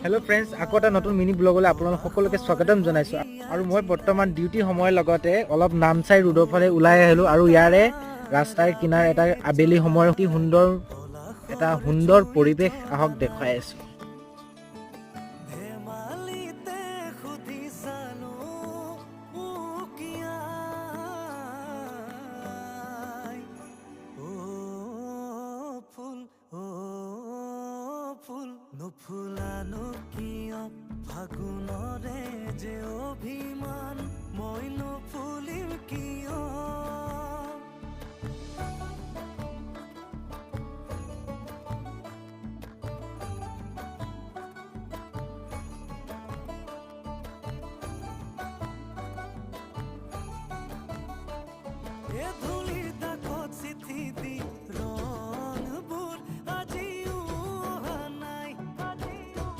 Hello' friends, আকৌ এটা নতুন মিনি ব্লগলৈ আপোনালোক সকলোকে স্বাগতম জনাইছোঁ। আৰু মই বৰ্তমান ডিউটি সময়ৰ লগতে অলপ নামচাই ৰোডৰ ফালে ওলাই আহিলোঁ আৰু ইয়াৰে ৰাস্তাৰ কিনাৰ এটা আবেলি সময়ৰ অতি সুন্দৰ পৰিৱেশ আহক দেখুৱাই আছোঁ। নুফুলানো কিয় ফাগুনৰে যে অভিমান মই নুফুলিম কিয় এ ধূলি